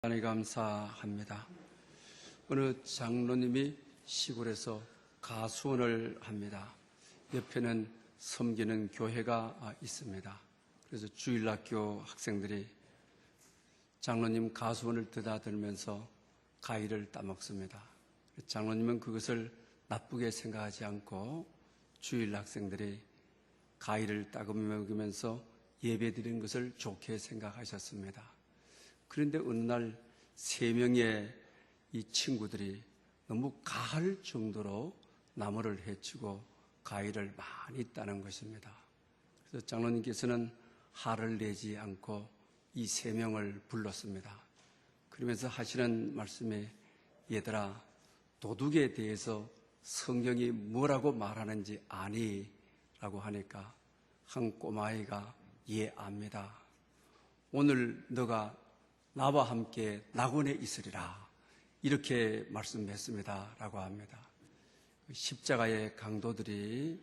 하나님 감사합니다. 어느 장로님이 시골에서 가수원을 합니다. 옆에는 섬기는 교회가 있습니다. 그래서 주일학교 학생들이 장로님 가수원을 드나들면서 가위를 따먹습니다. 장로님은 그것을 나쁘게 생각하지 않고 주일 학생들이 가위를 따먹으면서 예배드리는 것을 좋게 생각하셨습니다. 그런데 어느 날 3명의 이 친구들이 너무 가할 정도로 나무를 해치고 가위를 많이 따는 것입니다. 그래서 장로님께서는 화를 내지 않고 이 3명을 불렀습니다. 그러면서 하시는 말씀이, 얘들아, 도둑에 대해서 성경이 뭐라고 말하는지 아니? 라고 하니까 한 꼬마아이가 예, 압니다. 오늘 너가 나와 함께 낙원에 있으리라, 이렇게 말씀했습니다 라고 합니다. 십자가의 강도들이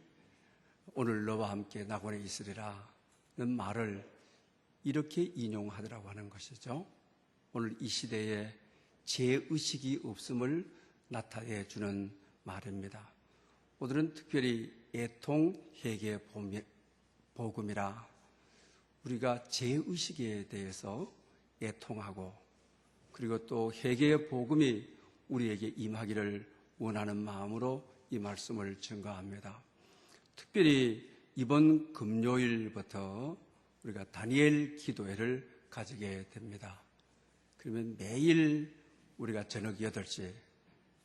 오늘 너와 함께 낙원에 있으리라는 말을 이렇게 인용하더라고 하는 것이죠. 오늘 이 시대에 죄의식이 없음을 나타내 주는 말입니다. 오늘은 특별히 애통회개 복음이라 우리가 죄의식에 대해서 애통하고, 그리고 또 회개의 복음이 우리에게 임하기를 원하는 마음으로 이 말씀을 증거합니다. 특별히 이번 금요일부터 우리가 다니엘 기도회를 가지게 됩니다. 그러면 매일 우리가 저녁 8시,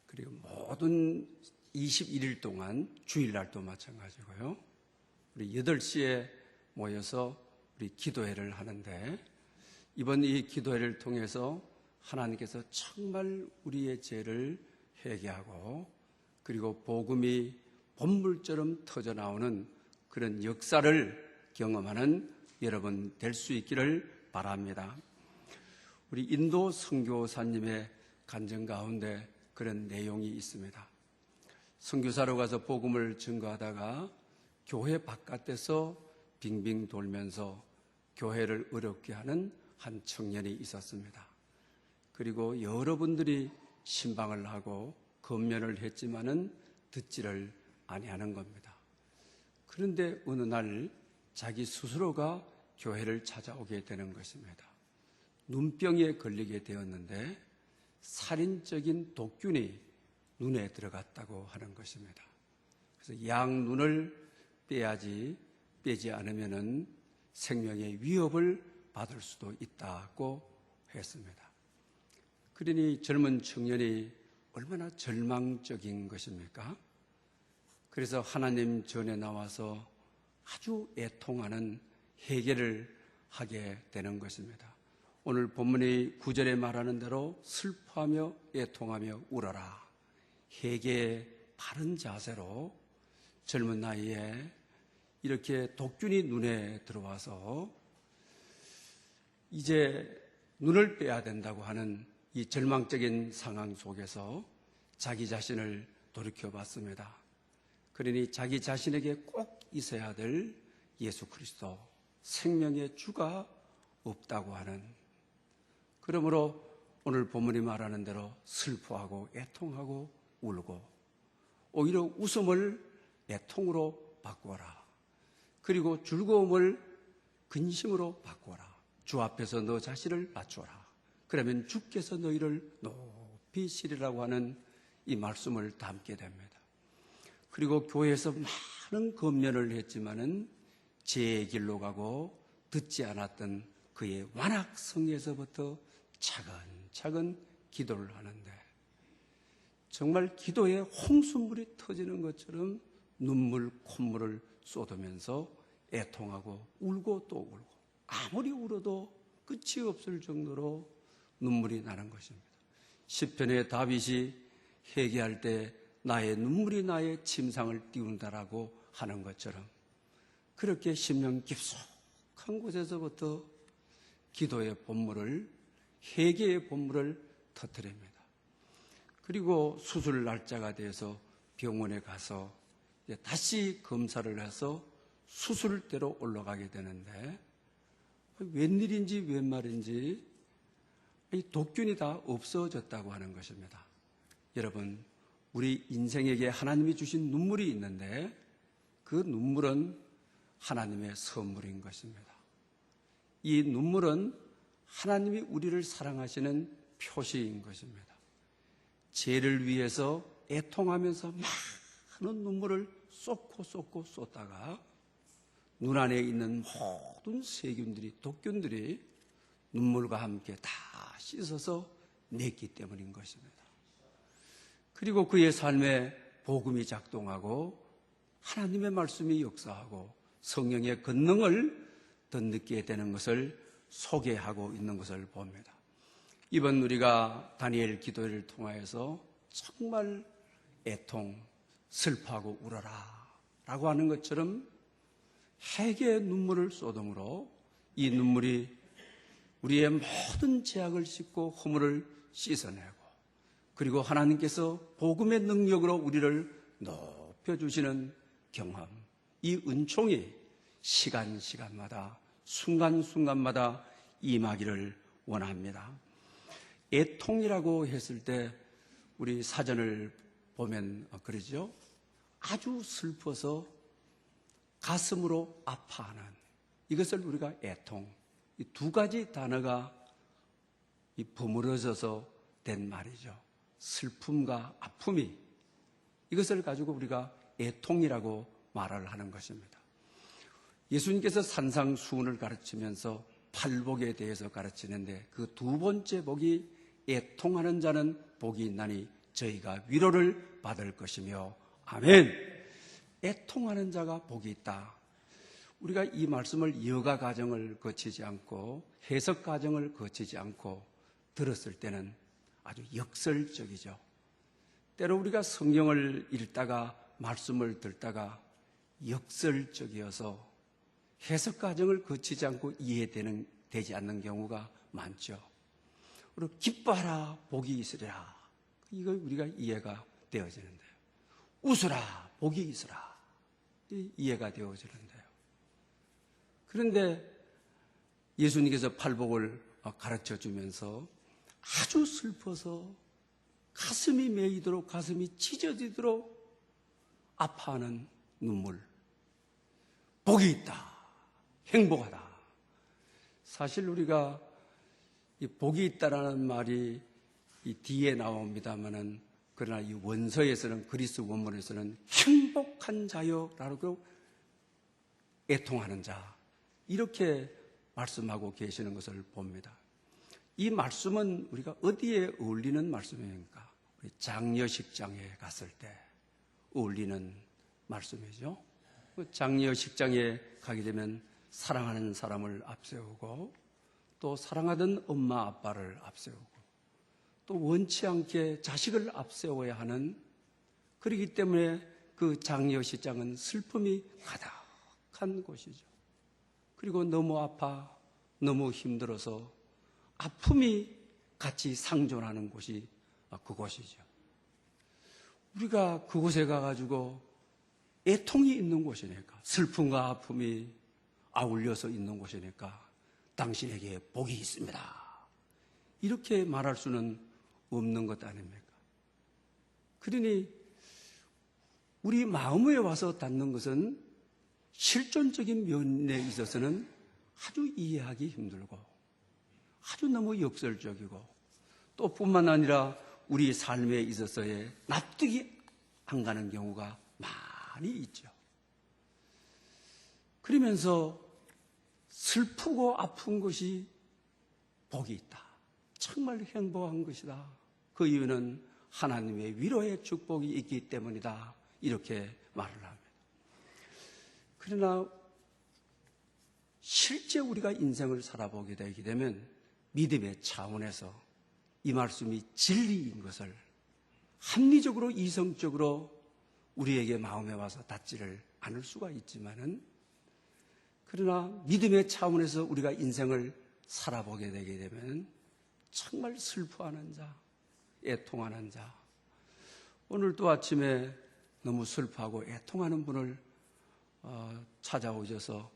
그리고 모든 21일 동안 주일날도 마찬가지고요, 우리 8시에 모여서 우리 기도회를 하는데, 이번 이 기도회를 통해서 하나님께서 정말 우리의 죄를 회개하고, 그리고 복음이 본물처럼 터져나오는 그런 역사를 경험하는 여러분 될 수 있기를 바랍니다. 우리 인도 선교사님의 간증 가운데 그런 내용이 있습니다. 선교사로 가서 복음을 증거하다가 교회 바깥에서 빙빙 돌면서 교회를 어렵게 하는 한 청년이 있었습니다. 그리고 여러분들이 신방을 하고 권면을 했지만은 듣지를 아니하는 겁니다. 그런데 어느 날 자기 스스로가 교회를 찾아오게 되는 것입니다. 눈병에 걸리게 되었는데 살인적인 독균이 눈에 들어갔다고 하는 것입니다. 그래서 양눈을 빼지 않으면은 생명의 위협을 받을 수도 있다고 했습니다. 그러니 젊은 청년이 얼마나 절망적인 것입니까? 그래서 하나님 전에 나와서 아주 애통하는 회개를 하게 되는 것입니다. 오늘 본문의 9절에 말하는 대로 슬퍼하며 애통하며 울어라. 회개의 바른 자세로 젊은 나이에 이렇게 독균이 눈에 들어와서 이제 눈을 빼야 된다고 하는 이 절망적인 상황 속에서 자기 자신을 돌이켜봤습니다. 그러니 자기 자신에게 꼭 있어야 될 예수 그리스도, 생명의 주가 없다고 하는, 그러므로 오늘 본문이 말하는 대로 슬퍼하고 애통하고 울고, 오히려 웃음을 애통으로 바꾸어라. 그리고 즐거움을 근심으로 바꾸어라. 주 앞에서 너 자신을 낮춰라. 그러면 주께서 너희를 높이 시리라고 하는 이 말씀을 담게 됩니다. 그리고 교회에서 많은 권면을 했지만은 죄의 길로 가고 듣지 않았던 그의 완악성에서부터 차근차근 기도를 하는데, 정말 기도에 홍수물이 터지는 것처럼 눈물, 콧물을 쏟으면서 애통하고 울고 또 울고, 아무리 울어도 끝이 없을 정도로 눈물이 나는 것입니다. 시편의 다윗이 회개할 때 나의 눈물이 나의 침상을 띄운다라고 하는 것처럼, 그렇게 심령 깊숙한 곳에서부터 기도의 본물을, 회개의 본물을 터뜨립니다. 그리고 수술 날짜가 돼서 병원에 가서 다시 검사를 해서 수술대로 올라가게 되는데, 웬일인지 웬 말인지 이 독균이 다 없어졌다고 하는 것입니다. 여러분, 우리 인생에게 하나님이 주신 눈물이 있는데 그 눈물은 하나님의 선물인 것입니다. 이 눈물은 하나님이 우리를 사랑하시는 표시인 것입니다. 죄를 위해서 애통하면서 많은 눈물을 쏟고 쏟다가 눈 안에 있는 모든 세균들이, 독균들이 눈물과 함께 다 씻어서 냈기 때문인 것입니다. 그리고 그의 삶에 복음이 작동하고 하나님의 말씀이 역사하고 성령의 권능을 덧느끼게 되는 것을 소개하고 있는 것을 봅니다. 이번 우리가 다니엘 기도를 통하여서 정말 애통, 슬퍼하고 울어라 라고 하는 것처럼 회개의 눈물을 쏟음으로 이 눈물이 우리의 모든 죄악을 씻고 허물을 씻어내고 그리고 하나님께서 복음의 능력으로 우리를 높여주시는 경험, 이 은총이 시간마다 순간순간마다 임하기를 원합니다. 애통이라고 했을 때 우리 사전을 보면 그러죠. 아주 슬퍼서 가슴으로 아파하는, 이것을 우리가 애통, 이 두 가지 단어가 버무려져서 된 말이죠. 슬픔과 아픔이, 이것을 가지고 우리가 애통이라고 말을 하는 것입니다. 예수님께서 산상수훈을 가르치면서 팔복에 대해서 가르치는데 그 두 번째 복이 애통하는 자는 복이 있나니 저희가 위로를 받을 것이며, 아멘. 애통하는 자가 복이 있다. 우리가 이 말씀을 여가 과정을 거치지 않고 해석 과정을 거치지 않고 들었을 때는 아주 역설적이죠. 때로 우리가 성경을 읽다가 말씀을 듣다가 역설적이어서 해석 과정을 거치지 않고 이해되지 않는 경우가 많죠. 그리고 기뻐하라 복이 있으리라, 이거 우리가 이해가 되어지는데요. 웃으라 복이 있으라, 이해가 되어지는데요. 그런데 예수님께서 팔복을 가르쳐 주면서 아주 슬퍼서 가슴이 메이도록, 가슴이 찢어지도록 아파하는 눈물, 복이 있다, 행복하다. 사실 우리가 이 복이 있다라는 말이 이 뒤에 나옵니다만은, 그러나 이 원서에서는, 그리스 원문에서는 행복한 자여라고 애통하는 자, 이렇게 말씀하고 계시는 것을 봅니다. 이 말씀은 우리가 어디에 어울리는 말씀입니까? 우리 장려식장에 갔을 때 어울리는 말씀이죠. 장려식장에 가게 되면 사랑하는 사람을 앞세우고 또 사랑하던 엄마 아빠를 앞세우고 또 원치 않게 자식을 앞세워야 하는, 그렇기 때문에 그 장려식장은 슬픔이 가득한 곳이죠. 그리고 너무 아파, 너무 힘들어서 아픔이 같이 상존하는 곳이 그곳이죠. 우리가 그곳에 가가지고 애통이 있는 곳이니까, 슬픔과 아픔이 아울려서 있는 곳이니까 당신에게 복이 있습니다, 이렇게 말할 수는 없는 것 아닙니까? 그러니 우리 마음에 와서 닿는 것은 실존적인 면에 있어서는 아주 이해하기 힘들고 아주 너무 역설적이고, 또 뿐만 아니라 우리 삶에 있어서의 납득이 안 가는 경우가 많이 있죠. 그러면서 슬프고 아픈 것이 복이 있다, 정말 행복한 것이다, 그 이유는 하나님의 위로의 축복이 있기 때문이다, 이렇게 말을 합니다. 그러나 실제 우리가 인생을 살아보게 되게 되면 믿음의 차원에서 이 말씀이 진리인 것을 합리적으로, 이성적으로 우리에게 마음에 와서 닿지를 않을 수가 있지만은, 그러나 믿음의 차원에서 우리가 인생을 살아보게 되게 되면 정말 슬퍼하는 자, 애통하는 자, 오늘도 아침에 너무 슬퍼하고 애통하는 분을 찾아오셔서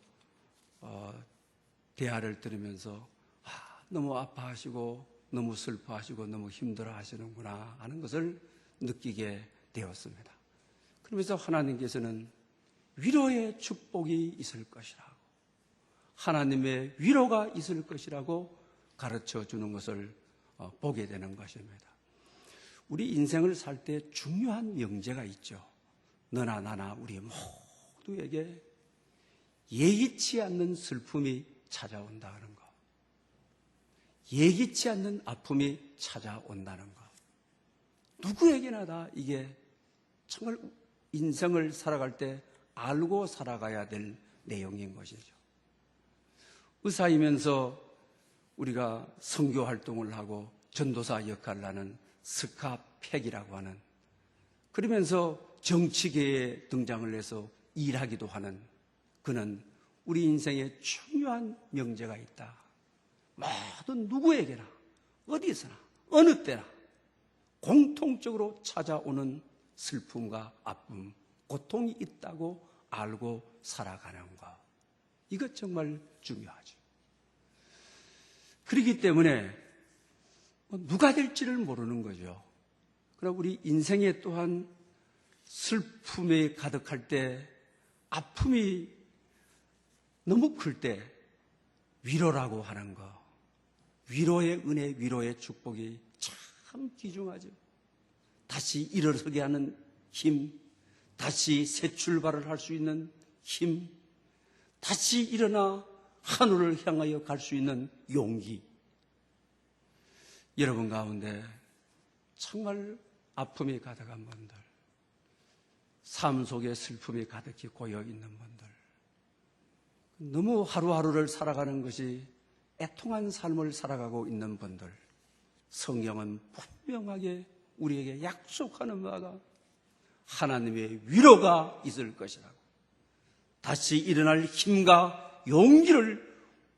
대화를 들으면서 너무 아파하시고 너무 슬퍼하시고 너무 힘들어하시는구나 하는 것을 느끼게 되었습니다. 그러면서 하나님께서는 위로의 축복이 있을 것이라고, 하나님의 위로가 있을 것이라고 가르쳐 주는 것을 보게 되는 것입니다. 우리 인생을 살 때 중요한 명제가 있죠. 너나 나나 우리 모두에게 예기치 않는 슬픔이 찾아온다는 것, 예기치 않는 아픔이 찾아온다는 것. 누구에게나 다 이게 정말 인생을 살아갈 때 알고 살아가야 될 내용인 것이죠. 의사이면서 우리가 선교 활동을 하고 전도사 역할을 하는 스카팩이라고 하는, 그러면서 정치계에 등장을 해서 일하기도 하는 그는 우리 인생에 중요한 명제가 있다. 모든 누구에게나 어디서나 어느 때나 공통적으로 찾아오는 슬픔과 아픔, 고통이 있다고 알고 살아가는 것, 이것 정말 중요하죠. 그렇기 때문에 누가 될지를 모르는 거죠. 그러나 우리 인생에 또한 슬픔에 가득할 때, 아픔이 너무 클 때 위로라고 하는 것, 위로의 은혜, 위로의 축복이 참 귀중하죠. 다시 일어서게 하는 힘, 다시 새 출발을 할 수 있는 힘, 다시 일어나 하늘을 향하여 갈 수 있는 용기. 여러분 가운데 정말 아픔이 가득한 분들, 삶 속에 슬픔이 가득히 고여 있는 분들, 너무 하루하루를 살아가는 것이 애통한 삶을 살아가고 있는 분들, 성경은 분명하게 우리에게 약속하는 바가 하나님의 위로가 있을 것이라고, 다시 일어날 힘과 용기를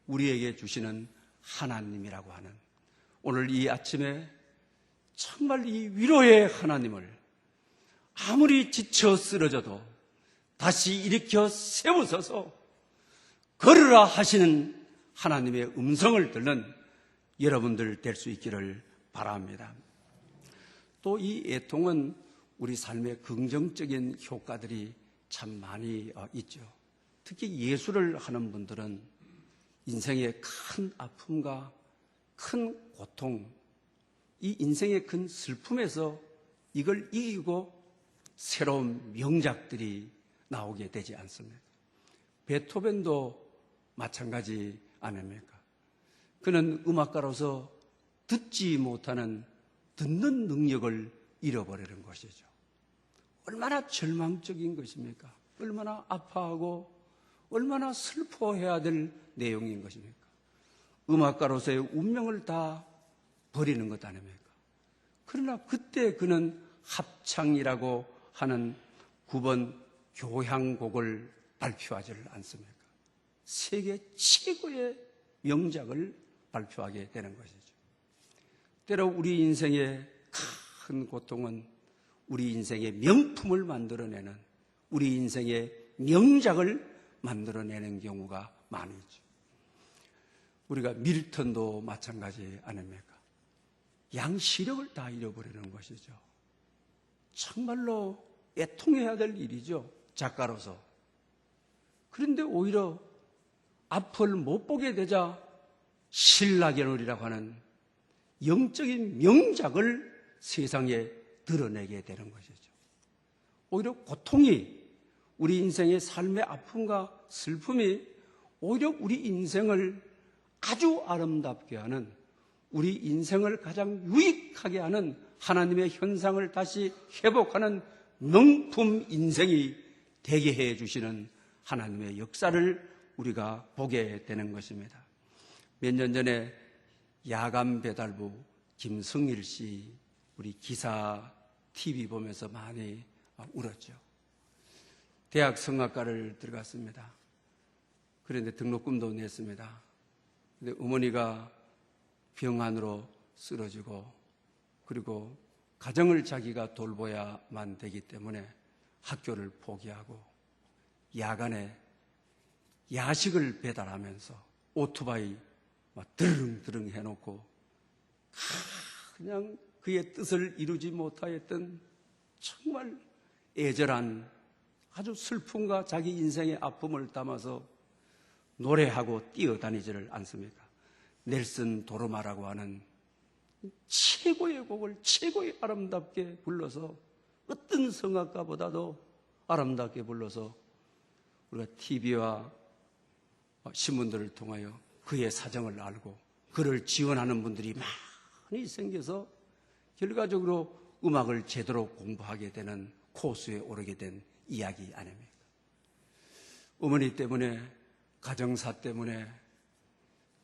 우리에게 주시는 하나님이라고 하는, 오늘 이 아침에 정말 이 위로의 하나님을 아무리 지쳐 쓰러져도 다시 일으켜 세우소서 걸으라 하시는 하나님의 음성을 듣는 여러분들 될 수 있기를 바랍니다. 또 이 애통은 우리 삶의 긍정적인 효과들이 참 많이 있죠. 특히 예술을 하는 분들은 인생의 큰 아픔과 큰 고통, 이 인생의 큰 슬픔에서 이걸 이기고 새로운 명작들이 나오게 되지 않습니다. 베토벤도 마찬가지 아닙니까? 그는 음악가로서 듣지 못하는 듣는 능력을 잃어버리는 것이죠. 얼마나 절망적인 것입니까? 얼마나 아파하고 얼마나 슬퍼해야 될 내용인 것입니까? 음악가로서의 운명을 다 버리는 것 아닙니까? 그러나 그때 그는 합창이라고 하는 9번 교향곡을 발표하지를 않습니까? 세계 최고의 명작을 발표하게 되는 것이죠. 때로 우리 인생의 큰 고통은 우리 인생의 명품을 만들어내는, 우리 인생의 명작을 만들어내는 경우가 많이 있죠. 우리가 밀턴도 마찬가지 아닙니까? 양시력을 다 잃어버리는 것이죠. 정말로 애통해야 될 일이죠, 작가로서. 그런데 오히려 앞을 못 보게 되자 신라견월이라고 하는 영적인 명작을 세상에 드러내게 되는 것이죠. 오히려 고통이, 우리 인생의 삶의 아픔과 슬픔이 오히려 우리 인생을 아주 아름답게 하는, 우리 인생을 가장 유익하게 하는 하나님의 현상을 다시 회복하는 명품 인생이 되게 해 주시는 하나님의 역사를 우리가 보게 되는 것입니다. 몇 년 전에 야간 배달부 김성일 씨, 우리 기사 TV 보면서 많이 울었죠. 대학 성악과를 들어갔습니다. 그런데 등록금도 냈습니다. 근데 어머니가 병환으로 쓰러지고, 그리고 가정을 자기가 돌봐야만 되기 때문에 학교를 포기하고 야간에 야식을 배달하면서 오토바이 막 드릉드릉 해놓고 그냥 그의 뜻을 이루지 못하였던 정말 애절한 아주 슬픔과 자기 인생의 아픔을 담아서 노래하고 뛰어다니지를 않습니까? 넬슨 도르마라고 하는 최고의 곡을 최고의 아름답게 불러서 어떤 성악가보다도 아름답게 불러서 우리가 TV와 신문들을 통하여 그의 사정을 알고 그를 지원하는 분들이 많이 생겨서 결과적으로 음악을 제대로 공부하게 되는 코스에 오르게 된 이야기 아닙니까? 어머니 때문에, 가정사 때문에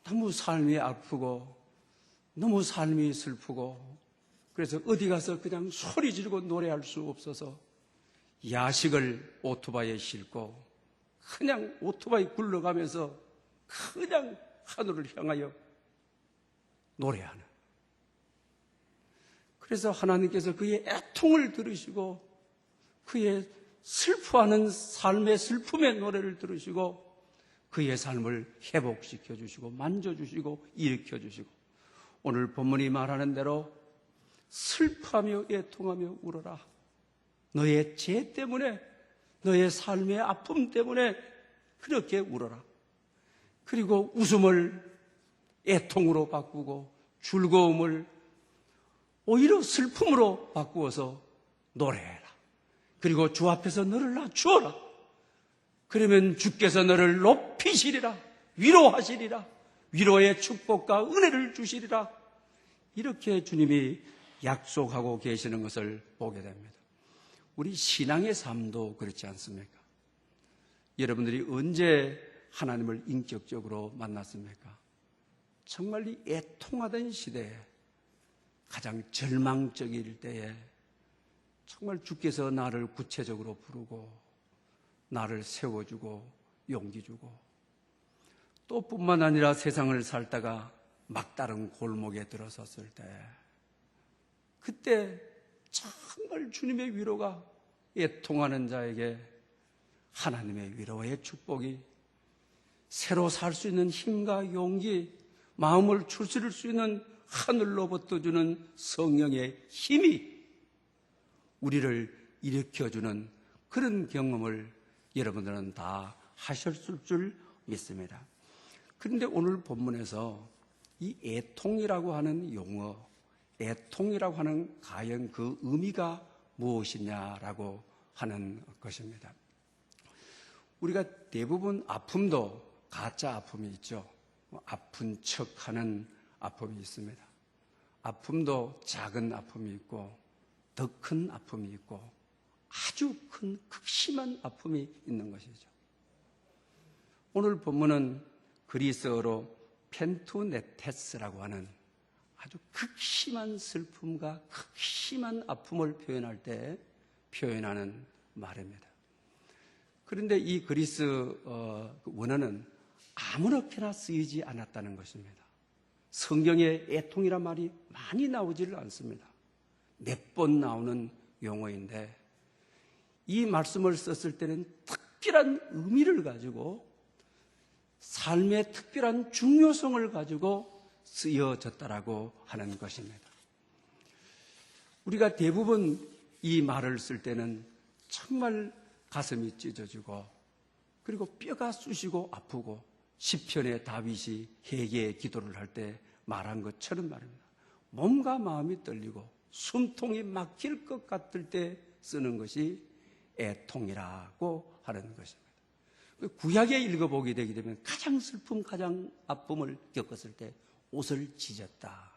너무 삶이 아프고 너무 삶이 슬프고 그래서 어디 가서 그냥 소리 지르고 노래할 수 없어서 야식을 오토바이에 싣고 그냥 오토바이 굴러가면서 그냥 하늘을 향하여 노래하는. 그래서 하나님께서 그의 애통을 들으시고 그의 슬퍼하는 삶의 슬픔의 노래를 들으시고 그의 삶을 회복시켜 주시고 만져주시고 일으켜 주시고 오늘 본문이 말하는 대로 슬퍼하며 애통하며 울어라. 너의 죄 때문에 너의 삶의 아픔 때문에 그렇게 울어라. 그리고 웃음을 애통으로 바꾸고 즐거움을 오히려 슬픔으로 바꾸어서 노래해라. 그리고 주 앞에서 너를 낮추어라. 그러면 주께서 너를 높이시리라. 위로하시리라. 위로의 축복과 은혜를 주시리라. 이렇게 주님이 약속하고 계시는 것을 보게 됩니다. 우리 신앙의 삶도 그렇지 않습니까? 여러분들이 언제 하나님을 인격적으로 만났습니까? 정말 이 애통하던 시대에 가장 절망적일 때에 정말 주께서 나를 구체적으로 부르고 나를 세워주고 용기 주고 또 뿐만 아니라 세상을 살다가 막다른 골목에 들어섰을 때 그때 정말 주님의 위로가 애통하는 자에게 하나님의 위로의 축복이 새로 살 수 있는 힘과 용기, 마음을 추스릴 수 있는 하늘로부터 주는 성령의 힘이 우리를 일으켜주는 그런 경험을 여러분들은 다 하셨을 줄 믿습니다. 그런데 오늘 본문에서 이 애통이라고 하는 용어, 애통이라고 하는 과연 그 의미가 무엇이냐라고 하는 것입니다. 우리가 대부분 아픔도 가짜 아픔이 있죠. 아픈 척하는 아픔이 있습니다. 아픔도 작은 아픔이 있고 더 큰 아픔이 있고 아주 큰 극심한 아픔이 있는 것이죠. 오늘 본문은 그리스어로 펜투네테스라고 하는 아주 극심한 슬픔과 극심한 아픔을 표현할 때 표현하는 말입니다. 그런데 이 그리스 원어는 아무렇게나 쓰이지 않았다는 것입니다. 성경에 애통이란 말이 많이 나오지를 않습니다. 몇 번 나오는 용어인데 이 말씀을 썼을 때는 특별한 의미를 가지고 삶의 특별한 중요성을 가지고 쓰여졌다라고 하는 것입니다. 우리가 대부분 이 말을 쓸 때는 정말 가슴이 찢어지고 그리고 뼈가 쑤시고 아프고 시편의 다윗이 회개의 기도를 할 때 말한 것처럼 말입니다. 몸과 마음이 떨리고 숨통이 막힐 것 같을 때 쓰는 것이 애통이라고 하는 것입니다. 구약에 읽어보게 되게 되면 가장 슬픔, 가장 아픔을 겪었을 때 옷을 찢었다,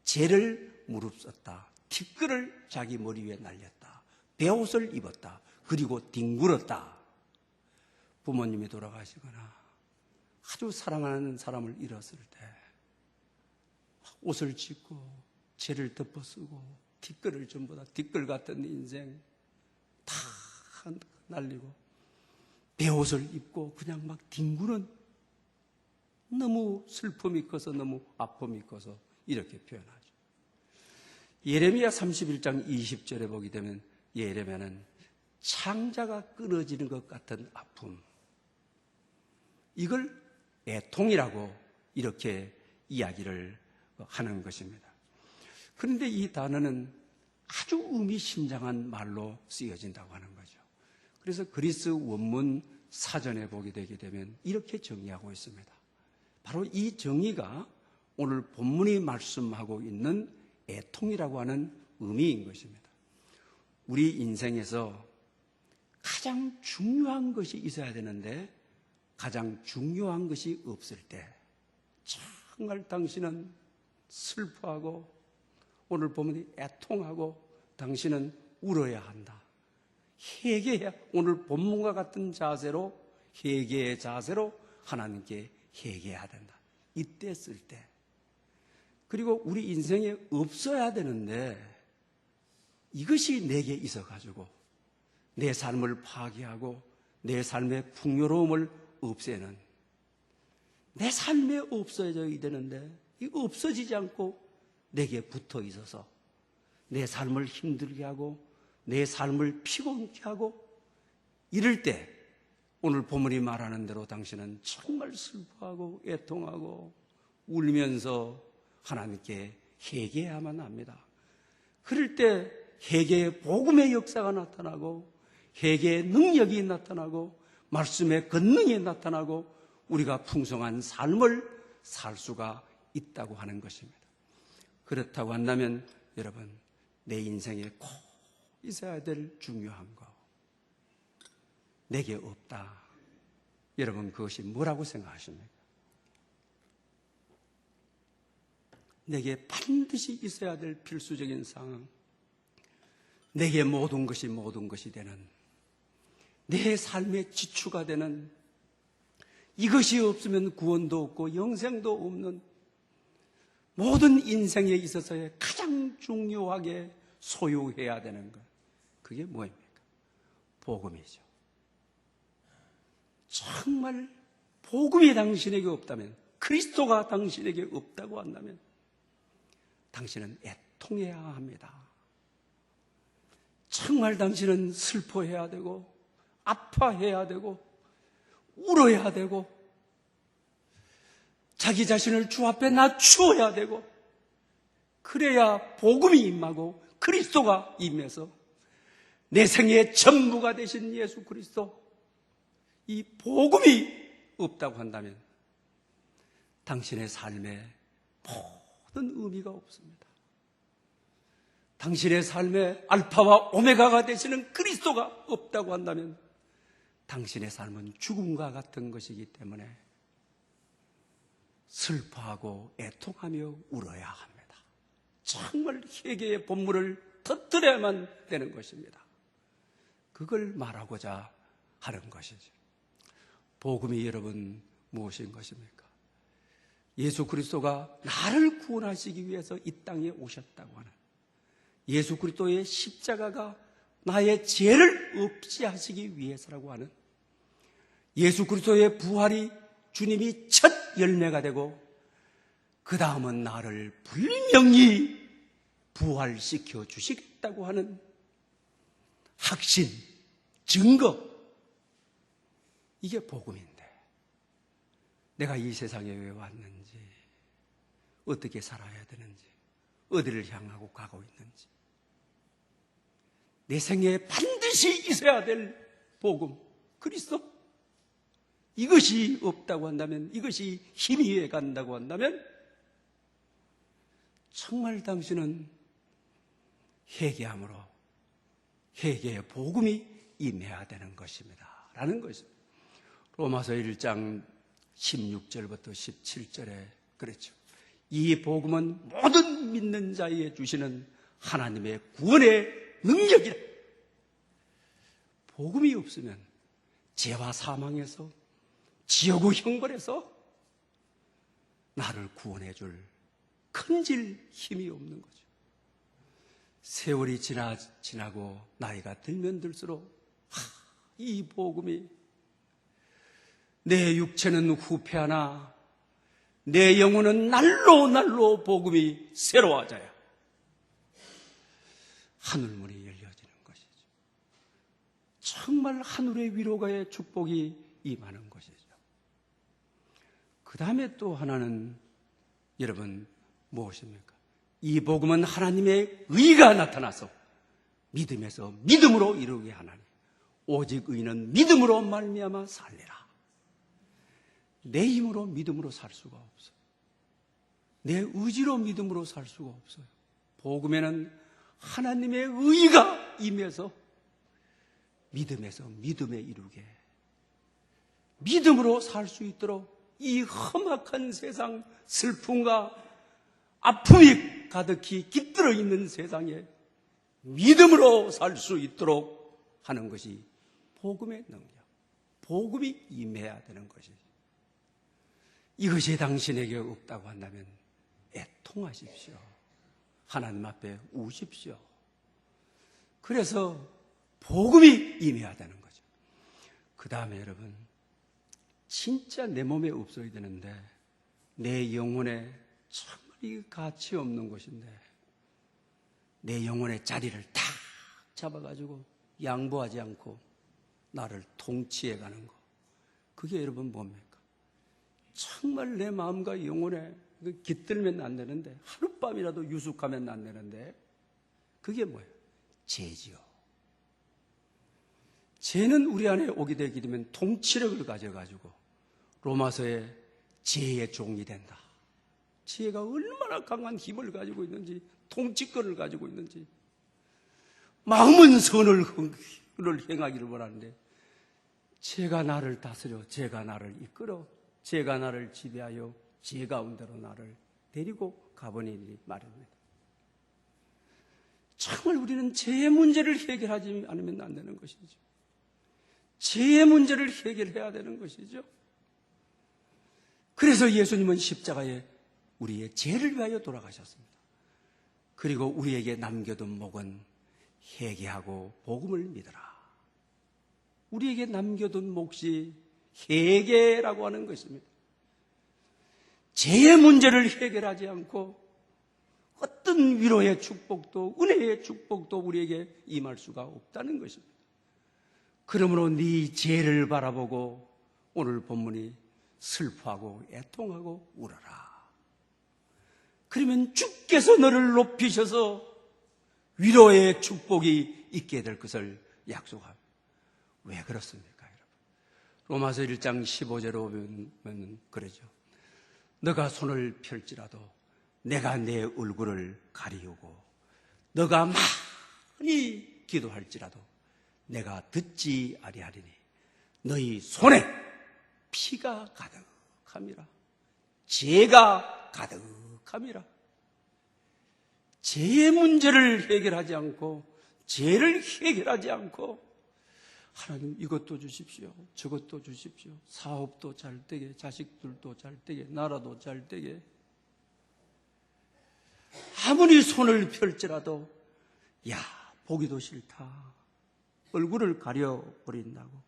재를 무릅썼다, 티끌을 자기 머리 위에 날렸다, 베옷을 입었다, 그리고 뒹굴었다. 부모님이 돌아가시거나 아주 사랑하는 사람을 잃었을 때 옷을 찢고 재를 덮어쓰고 티끌을 전부 다 티끌 같은 인생 다 날리고 베옷을 입고 그냥 막 뒹구는 너무 슬픔이 커서 너무 아픔이 커서 이렇게 표현하죠. 예레미야 31장 20절에 보게 되면 예레미야는 창자가 끊어지는 것 같은 아픔, 이걸 애통이라고 이렇게 이야기를 하는 것입니다. 그런데 이 단어는 아주 의미심장한 말로 쓰여진다고 하는 거죠. 그래서 그리스 원문 사전에 보게 되게 되면 이렇게 정의하고 있습니다. 바로 이 정의가 오늘 본문이 말씀하고 있는 애통이라고 하는 의미인 것입니다. 우리 인생에서 가장 중요한 것이 있어야 되는데 가장 중요한 것이 없을 때 정말 당신은 슬퍼하고 오늘 보면 애통하고 당신은 울어야 한다. 회개해야, 오늘 본문과 같은 자세로, 회개의 자세로 하나님께 회개해야 된다. 이때 쓸 때. 그리고 우리 인생에 없어야 되는데 이것이 내게 있어가지고 내 삶을 파괴하고 내 삶의 풍요로움을 없애는, 내 삶에 없어져야 되는데 이거 없어지지 않고 내게 붙어 있어서 내 삶을 힘들게 하고 내 삶을 피곤케 하고 이럴 때 오늘 본문이 말하는 대로 당신은 정말 슬퍼하고 애통하고 울면서 하나님께 회개해야만 합니다. 그럴 때 회개의 복음의 역사가 나타나고 회개의 능력이 나타나고 말씀의 권능이 나타나고 우리가 풍성한 삶을 살 수가 있다고 하는 것입니다. 그렇다고 한다면 여러분, 내 인생에 꼭 있어야 될 중요한 거, 내게 없다. 여러분, 그것이 뭐라고 생각하십니까? 내게 반드시 있어야 될 필수적인 상황, 내게 모든 것이 되는, 내 삶의 지추가 되는, 이것이 없으면 구원도 없고 영생도 없는 모든 인생에 있어서의 가장 중요하게 소유해야 되는 것, 그게 뭐입니까? 복음이죠. 정말 복음이 당신에게 없다면, 그리스도가 당신에게 없다고 한다면 당신은 애통해야 합니다. 정말 당신은 슬퍼해야 되고 아파해야 되고 울어야 되고 자기 자신을 주 앞에 낮추어야 되고, 그래야 복음이 임하고 그리스도가 임해서 내 생의 전부가 되신 예수 그리스도, 이 복음이 없다고 한다면 당신의 삶에 모든 의미가 없습니다. 당신의 삶에 알파와 오메가가 되시는 그리스도가 없다고 한다면 당신의 삶은 죽음과 같은 것이기 때문에 슬퍼하고 애통하며 울어야 합니다. 정말 회개의 본물을 터뜨려야만 되는 것입니다. 그걸 말하고자 하는 것이죠. 복음이 여러분 무엇인 것입니까? 예수 그리스도가 나를 구원하시기 위해서 이 땅에 오셨다고 하는, 예수 그리스도의 십자가가 나의 죄를 없이 하시기 위해서라고 하는, 예수 그리스도의 부활이 주님이 첫 열매가 되고 그 다음은 나를 분명히 부활시켜 주시겠다고 하는 확신, 증거, 이게 복음인데 내가 이 세상에 왜 왔는지, 어떻게 살아야 되는지, 어디를 향하고 가고 있는지, 내 생애에 반드시 있어야 될 복음, 그리스도, 이것이 없다고 한다면, 이것이 희미해 간다고 한다면 정말 당신은 회개함으로 회개의 복음이 임해야 되는 것입니다 라는 것입니다. 로마서 1장 16절부터 17절에 그랬죠. 이 복음은 모든 믿는 자에게 주시는 하나님의 구원의 능력이다. 복음이 없으면 죄와 사망에서, 지옥의 형벌에서 나를 구원해 줄 큰질 힘이 없는 거죠. 세월이 지나고 나이가 들면 들수록 이 복음이, 내 육체는 후패하나 내 영혼은 날로 복음이 새로워져야 하늘문이 열려지는 것이죠. 정말 하늘의 위로가의 축복이 임하는 것이죠. 그 다음에 또 하나는 여러분, 무엇입니까? 이 복음은 하나님의 의가 나타나서 믿음에서 믿음으로 이루게 하나니 오직 의는 믿음으로 말미암아 살리라. 내 힘으로 믿음으로 살 수가 없어요. 내 의지로 믿음으로 살 수가 없어요. 복음에는 하나님의 의가 임해서 믿음에서 믿음에 이루게 믿음으로 살 수 있도록 이 험악한 세상, 슬픔과 아픔이 가득히 깃들어 있는 세상에 믿음으로 살 수 있도록 하는 것이 복음의 능력, 복음이 임해야 되는 것이죠. 이것이 당신에게 없다고 한다면 애통하십시오. 하나님 앞에 우십시오. 그래서 복음이 임해야 되는 거죠. 그 다음에 여러분, 진짜 내 몸에 없어야 되는데 내 영혼에 정말 이 가치 없는 것인데 내 영혼의 자리를 탁 잡아가지고 양보하지 않고 나를 통치해가는 거, 그게 여러분 뭡니까? 정말 내 마음과 영혼에 깃들면 안 되는데, 하룻밤이라도 유숙하면 안 되는데, 그게 뭐예요? 죄지요. 죄는 우리 안에 오게 되게 되면 통치력을 가져가지고 로마서에 죄의 종이 된다. 죄가 얼마나 강한 힘을 가지고 있는지, 통치권을 가지고 있는지. 마음은 선을 행하기를 원하는데 죄가 나를 다스려, 죄가 나를 이끌어, 죄가 나를 지배하여 죄 가운데로 나를 데리고 가버리니 말입니다. 정말 우리는 죄의 문제를 해결하지 않으면 안 되는 것이죠. 죄의 문제를 해결해야 되는 것이죠. 그래서 예수님은 십자가에 우리의 죄를 위하여 돌아가셨습니다. 그리고 우리에게 남겨둔 목은 회개하고 복음을 믿어라. 우리에게 남겨둔 몫이 회개라고 하는 것입니다. 죄의 문제를 해결하지 않고 어떤 위로의 축복도, 은혜의 축복도 우리에게 임할 수가 없다는 것입니다. 그러므로 네 죄를 바라보고 오늘 본문이 슬퍼하고 애통하고 울어라. 그러면 주께서 너를 높이셔서 위로의 축복이 있게 될 것을 약속합니다. 왜 그렇습니까, 여러분? 로마서 1장 15절에 보면 그러죠. 너가 손을 펼지라도 내가 내 얼굴을 가리우고 너가 많이 기도할지라도 내가 듣지 아니하리니 너희 손에 피가 가득함이라. 죄가 가득함이라. 죄의 문제를 해결하지 않고, 죄를 해결하지 않고 하나님 이것도 주십시오, 저것도 주십시오, 사업도 잘 되게, 자식들도 잘 되게, 나라도 잘 되게. 아무리 손을 펼지라도 야, 보기도 싫다, 얼굴을 가려버린다고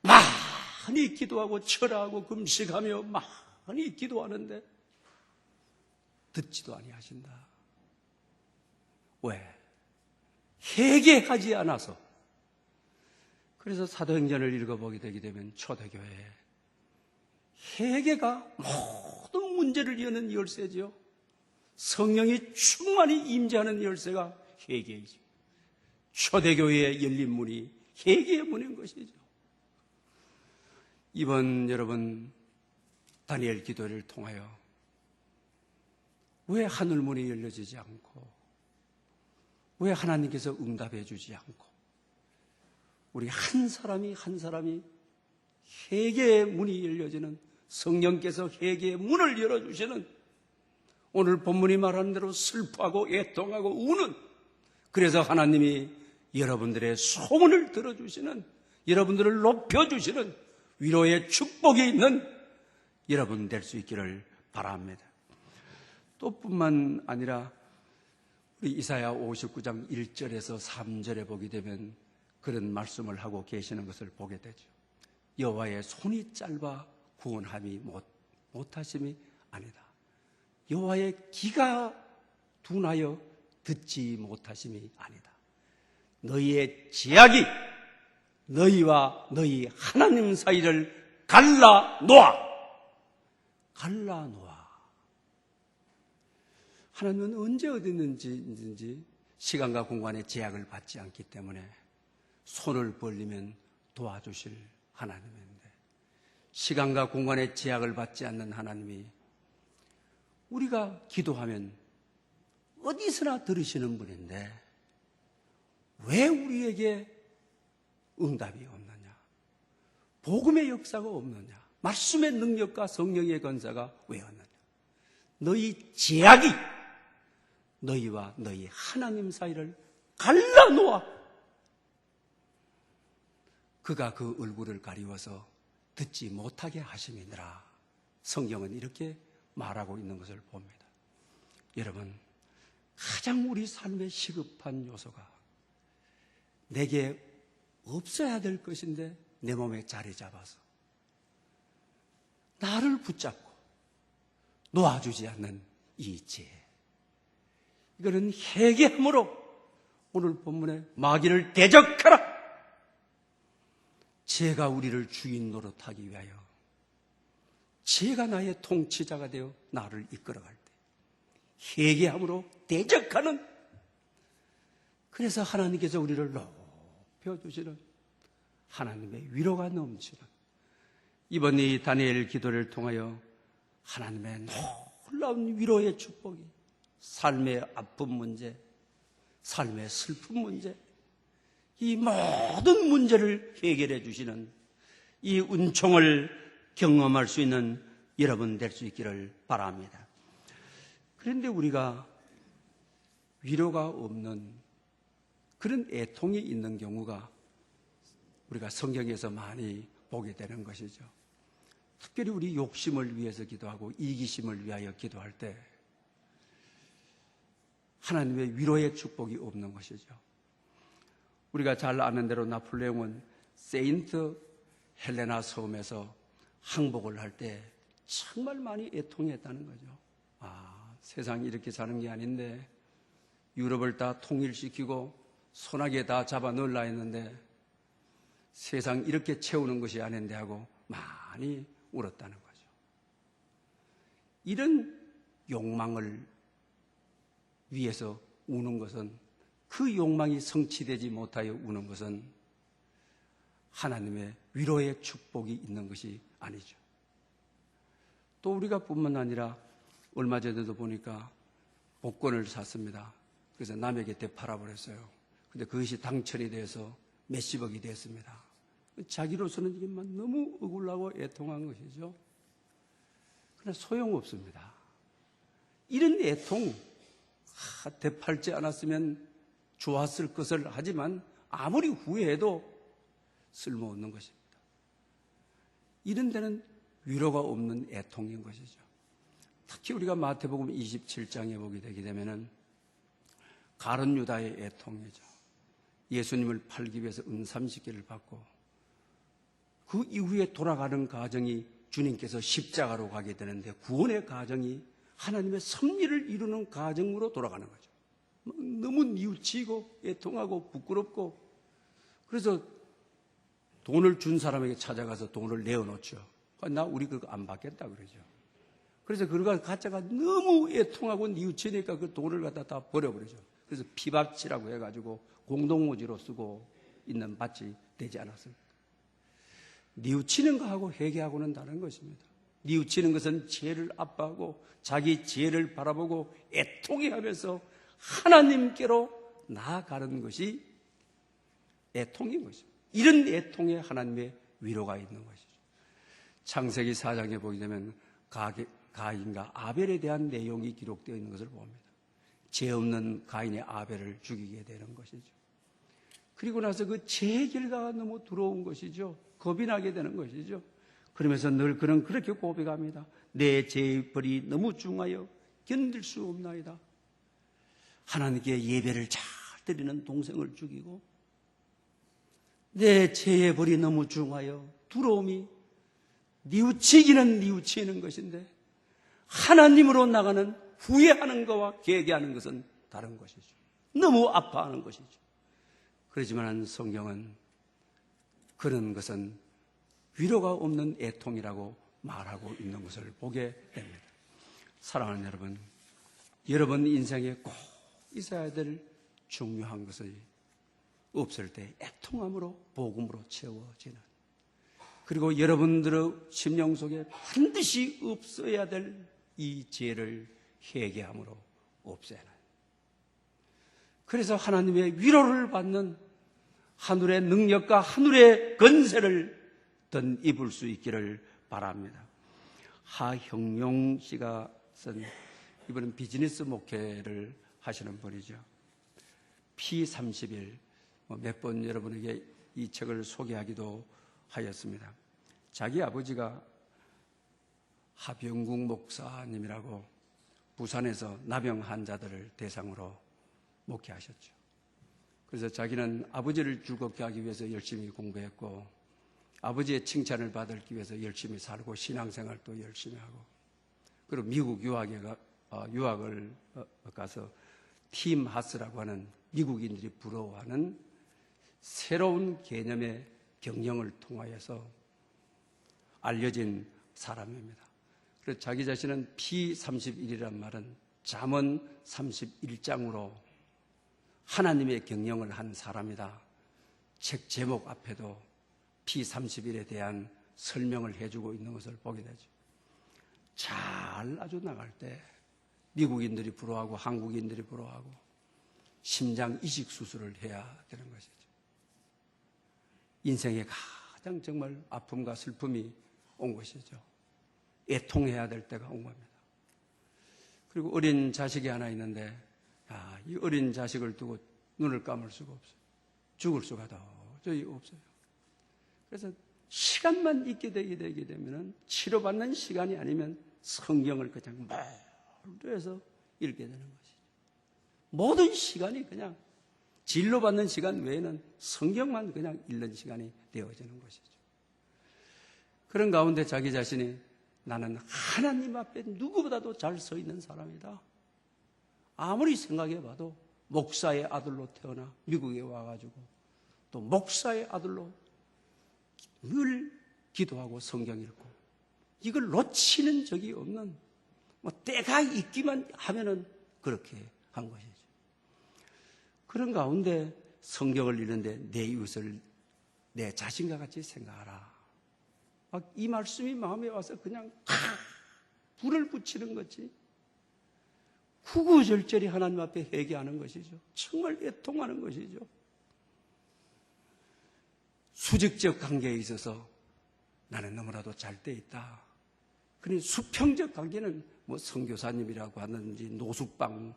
많이 기도하고 철하고 금식하며 많이 기도하는데 듣지도 아니하신다. 왜? 회개하지 않아서. 그래서 사도행전을 읽어보게 되게 되면 초대교회에 회개가 모든 문제를 여는 열쇠지요. 성령이 충만히 임재하는 열쇠가 회개이죠. 초대교회의 열린 문이 회개의 문인 것이죠. 이번 여러분 다니엘 기도를 통하여 왜 하늘문이 열려지지 않고, 왜 하나님께서 응답해 주지 않고, 우리 한 사람이 한 사람이 회개의 문이 열려지는, 성령께서 회개의 문을 열어주시는, 오늘 본문이 말하는 대로 슬퍼하고 애통하고 우는, 그래서 하나님이 여러분들의 소원을 들어주시는, 여러분들을 높여주시는 위로의 축복이 있는 여러분 될 수 있기를 바랍니다. 또 뿐만 아니라 우리 이사야 59장 1절에서 3절에 보게 되면 그런 말씀을 하고 계시는 것을 보게 되죠. 여호와의 손이 짧아 구원함이 못하심이 아니다. 여호와의 귀가 둔하여 듣지 못하심이 아니다. 너희의 죄악이 너희와 너희 하나님 사이를 갈라놓아. 하나님은 언제 어디 있는지 시간과 공간의 제약을 받지 않기 때문에 손을 벌리면 도와주실 하나님인데, 시간과 공간의 제약을 받지 않는 하나님이 우리가 기도하면 어디서나 들으시는 분인데 왜 우리에게 응답이 없느냐? 복음의 역사가 없느냐? 말씀의 능력과 성령의 권세가 왜 없느냐? 너희 제약이 너희와 너희 하나님 사이를 갈라놓아 그가 그 얼굴을 가리워서 듣지 못하게 하심이니라. 성경은 이렇게 말하고 있는 것을 봅니다. 여러분, 가장 우리 삶의 시급한 요소가 내게 없어야 될 것인데 내 몸에 자리 잡아서 나를 붙잡고 놓아주지 않는 이 죄, 이거는 회개함으로 오늘 본문에 마귀를 대적하라, 죄가 우리를 주인 노릇하기 위하여 죄가 나의 통치자가 되어 나를 이끌어갈 때 회개함으로 대적하는, 그래서 하나님께서 우리를 높여주시는 하나님의 위로가 넘치는, 이번 이 다니엘 기도를 통하여 하나님의 놀라운 위로의 축복이 삶의 아픈 문제, 삶의 슬픈 문제, 이 모든 문제를 해결해 주시는 이 은총을 경험할 수 있는 여러분 될 수 있기를 바랍니다. 그런데 우리가 위로가 없는 그런 애통이 있는 경우가 우리가 성경에서 많이 보게 되는 것이죠. 특별히 우리 욕심을 위해서 기도하고 이기심을 위하여 기도할 때 하나님의 위로의 축복이 없는 것이죠. 우리가 잘 아는 대로 나폴레옹은 세인트 헬레나 섬에서 항복을 할 때 정말 많이 애통했다는 거죠. 세상이 이렇게 사는 게 아닌데 유럽을 다 통일시키고 소나기에 다 잡아 넣으려 했는데 세상 이렇게 채우는 것이 아닌데 하고 많이 울었다는 거죠. 이런 욕망을 위해서 우는 것은, 그 욕망이 성취되지 못하여 우는 것은 하나님의 위로의 축복이 있는 것이 아니죠. 또 우리가 뿐만 아니라 얼마 전에도 보니까 복권을 샀습니다. 그래서 남의 곁에 팔아버렸어요. 근데 그것이 당첨이 돼서 몇십억이 됐습니다. 자기로서는 이게 너무 억울하고 애통한 것이죠. 그러나 소용없습니다. 이런 애통, 되팔지 않았으면 좋았을 것을 하지만 아무리 후회해도 쓸모없는 것입니다. 이런 데는 위로가 없는 애통인 것이죠. 특히 우리가 마태복음 27장에 보게 되게 되면은 가룟 유다의 애통이죠. 예수님을 팔기 위해서 은30개를 받고 그 이후에 돌아가는 과정이 주님께서 십자가로 가게 되는데 구원의 과정이 하나님의 섭리를 이루는 과정으로 돌아가는 거죠. 너무 뉘우치고 애통하고 부끄럽고, 그래서 돈을 준 사람에게 찾아가서 돈을 내어놓죠. 나 우리 그거 안 받겠다 그러죠. 그래서 그가 가짜가 너무 애통하고 뉘우치니까 그 돈을 갖다 다 버려버리죠. 그래서 피밭이라고 해가지고 공동묘지로 쓰고 있는 밭이 되지 않았습니다. 뉘우치는 것하고 회개하고는 다른 것입니다. 뉘우치는 것은 죄를 아파하고 자기 죄를 바라보고 애통해하면서 하나님께로 나아가는 것이 애통인 것입니다. 이런 애통에 하나님의 위로가 있는 것이죠. 창세기 4장에 보게 되면 가인과 아벨에 대한 내용이 기록되어 있는 것을 봅니다. 죄 없는 가인의 아벨을 죽이게 되는 것이죠. 그리고 나서 그 죄의 결과가 너무 두려운 것이죠. 겁이 나게 되는 것이죠. 그러면서 늘 그는 그렇게 고백합니다. 내 죄의 벌이 너무 중하여 견딜 수 없나이다. 하나님께 예배를 잘 드리는 동생을 죽이고 내 죄의 벌이 너무 중하여 두려움이 뉘우치기는 뉘우치는 것인데 하나님으로 나가는 후회하는 것과 회개하는 것은 다른 것이죠. 너무 아파하는 것이죠. 그렇지만 성경은 그런 것은 위로가 없는 애통이라고 말하고 있는 것을 보게 됩니다. 사랑하는 여러분, 여러분 인생에 꼭 있어야 될 중요한 것이 없을 때 애통함으로 복음으로 채워지는, 그리고 여러분들의 심령 속에 반드시 없어야 될 이 죄를 회개함으로 없애는, 그래서 하나님의 위로를 받는 하늘의 능력과 하늘의 건세를 덧입을 수 있기를 바랍니다. 하형용 씨가 쓴, 이분은 비즈니스 목회를 하시는 분이죠. P31, 몇 번 여러분에게 이 책을 소개하기도 하였습니다. 자기 아버지가 하병국 목사님이라고 부산에서 나병 환자들을 대상으로 목회하셨죠. 그래서 자기는 아버지를 즐겁게 하기 위해서 열심히 공부했고, 아버지의 칭찬을 받기 위해서 열심히 살고, 신앙생활도 열심히 하고, 그리고 미국 유학을 가서 팀 하스라고 하는 미국인들이 부러워하는 새로운 개념의 경영을 통하여서 알려진 사람입니다. 그래서 자기 자신은 P31이란 말은 잠언 31장으로 하나님의 경영을 한 사람이다. 책 제목 앞에도 P31에 대한 설명을 해주고 있는 것을 보게 되죠. 잘 아주 나갈 때 미국인들이 부러워하고 한국인들이 부러워하고 심장 이식 수술을 해야 되는 것이죠. 인생에 가장 정말 아픔과 슬픔이 온 것이죠. 애통해야 될 때가 온 겁니다. 그리고 어린 자식이 하나 있는데, 이 어린 자식을 두고 눈을 감을 수가 없어요. 죽을 수가 도저히 없어요. 그래서 시간만 있게 되게 되면 치료받는 시간이 아니면 성경을 그냥 몰두해서 읽게 되는 것이죠. 모든 시간이 그냥 진로받는 시간 외에는 성경만 그냥 읽는 시간이 되어지는 것이죠. 그런 가운데 자기 자신이 나는 하나님 앞에 누구보다도 잘 서 있는 사람이다. 아무리 생각해봐도 목사의 아들로 태어나 미국에 와가지고 또 목사의 아들로 늘 기도하고 성경 읽고 이걸 놓치는 적이 없는, 때가 있기만 하면은 그렇게 한 것이죠. 그런 가운데 성경을 읽는데 내 이웃을 내 자신과 같이 생각하라. 이 말씀이 마음에 와서 그냥 불을 붙이는 거지. 구구절절히 하나님 앞에 회개하는 것이죠. 정말 애통하는 것이죠. 수직적 관계에 있어서 나는 너무나도 잘 돼 있다. 그러니 수평적 관계는 선교사님이라고 하는지 노숙방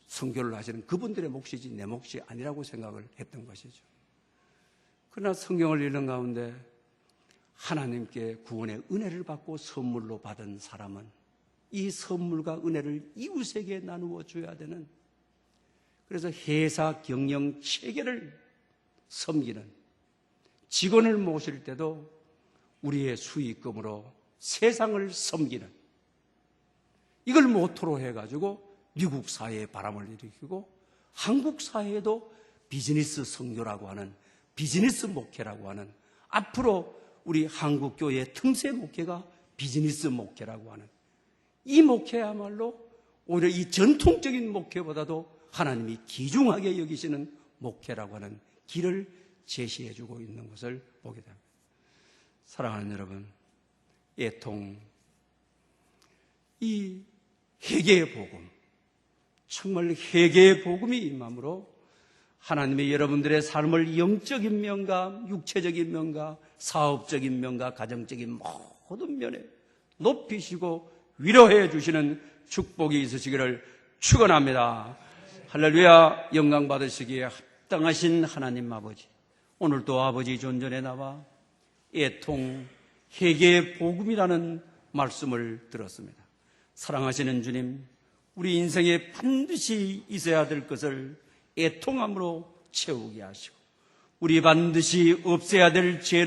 선교를 하시는 그분들의 몫이지 내 몫이 아니라고 생각을 했던 것이죠. 그러나 성경을 읽는 가운데 하나님께 구원의 은혜를 받고 선물로 받은 사람은 이 선물과 은혜를 이웃에게 나누어 줘야 되는, 그래서 회사 경영 체계를 섬기는, 직원을 모실 때도 우리의 수익금으로 세상을 섬기는, 이걸 모토로 해가지고 미국 사회에 바람을 일으키고 한국 사회에도 비즈니스 선교라고 하는, 비즈니스 목회라고 하는, 앞으로 우리 한국교회의 틈새 목회가 비즈니스 목회라고 하는 이 목회야말로 오히려 이 전통적인 목회보다도 하나님이 귀중하게 여기시는 목회라고 하는 길을 제시해주고 있는 것을 보게 됩니다. 사랑하는 여러분, 애통, 이 회개의 복음, 정말 회개의 복음이 임함으로 하나님의 여러분들의 삶을 영적인 면과 육체적인 면과 사업적인 면과 가정적인 모든 면에 높이시고 위로해 주시는 축복이 있으시기를 축원합니다. 할렐루야. 영광 받으시기에 합당하신 하나님 아버지, 오늘도 아버지 존전에 나와 애통, 회개의 복음이라는 말씀을 들었습니다. 사랑하시는 주님, 우리 인생에 반드시 있어야 될 것을 애통함으로 채우게 하시고 우리 반드시 없애야 될 죄를